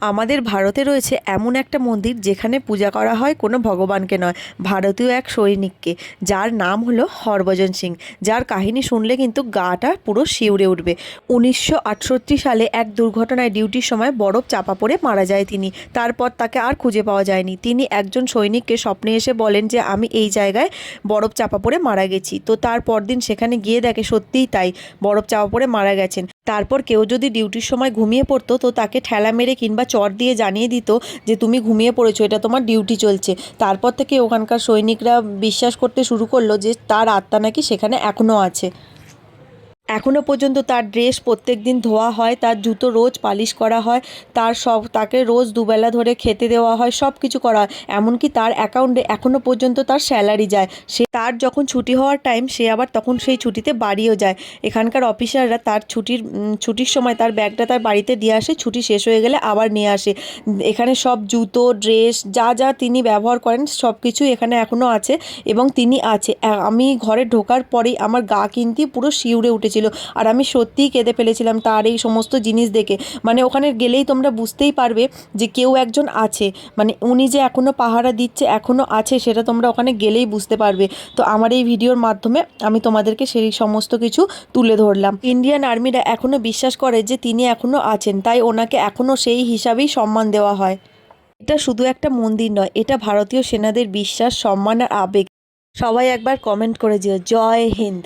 আমাদের ভারতে রয়েছে এমন একটা মন্দির যেখানে পূজা করা হয় কোনো ভগবানকে নয়, ভারতীয় এক সৈনিককে, যার নাম হলো হরভজন সিং, যার কাহিনী শুনলে কিন্তু গাটা পুরো শিউরে উঠবে। 1968 সালে এক দুর্ঘটনায় ডিউটির সময় বরফ চাপা পড়ে মারা যায় তিনি। তারপর তাকে আর খুঁজে পাওয়া যায়নি। তিনি একজন সৈনিককে স্বপ্নে এসে বলেন যে আমি এই জায়গায় বরফ চাপা পড়ে মারা গেছি। তো তার পরদিন সেখানে গিয়ে দেখে সত্যিই তাই, বরফ চাপা পড়ে মারা গেছেন। তারপর কেউ যদি ডিউটির সময় ঘুমিয়ে পড়তো তো তাকে ঠেলা মেরে কিংবা চট দিয়ে জানিয়ে দিত যে তুমি ঘুমিয়ে পড়েছো, এটা তোমার ডিউটি চলছে। তারপর থেকে ওখানকার সৈনিকরা বিশ্বাস করতে শুরু করলো যে তার আত্মা নাকি সেখানে এখনও আছে। এখনও পর্যন্ত তার ড্রেস প্রত্যেক দিন ধোয়া হয়, তার জুতো রোজ পালিশ করা হয়, তাকে রোজ দুবেলা ধরে খেতে দেওয়া হয়, সব কিছু করা হয়। এমনকি তার অ্যাকাউন্টে এখনও পর্যন্ত তার স্যালারি যায়। তার যখন ছুটি হওয়ার টাইম সে আবার তখন সেই ছুটিতে বাড়িও যায়। এখানকার অফিসাররা তার ছুটির সময় তার ব্যাগটা তার বাড়িতে দিয়ে আসে, ছুটি শেষ হয়ে গেলে আবার নিয়ে আসে। এখানে সব জুতো, ড্রেস যা যা তিনি ব্যবহার করেন সব কিছুই এখানে এখনও আছে এবং তিনি আছে। আমি ঘরে ঢোকার পরেই আমার গা কিন্তু পুরো শিউরে উঠেছিল, আর আমি সত্যিই কেঁদে ফেলেছিলাম তার এই সমস্ত জিনিস দেখে। মানে ওখানে গেলেই তোমরা বুঝতেই পারবে যে কেউ একজন আছে, মানে উনি যে এখনও পাহারা দিচ্ছে, এখনও আছে, সেটা তোমরা ওখানে গেলেই বুঝতে পারবে। তো আমার এই ভিডিওর মাধ্যমে আমি তোমাদেরকে সেই সমস্ত কিছু তুলে ধরলাম। ইন্ডিয়ান আর্মিরা এখনও বিশ্বাস করে যে তিনি এখনও আছেন, তাই ওনাকে এখনও সেই হিসাবেই সম্মান দেওয়া হয়। এটা শুধু একটা মন্দির নয়, এটা ভারতীয় সেনাদের বিশ্বাস, সম্মান আর আবেগ। সবাই একবার কমেন্ট করে দিও, জয় হিন্দ।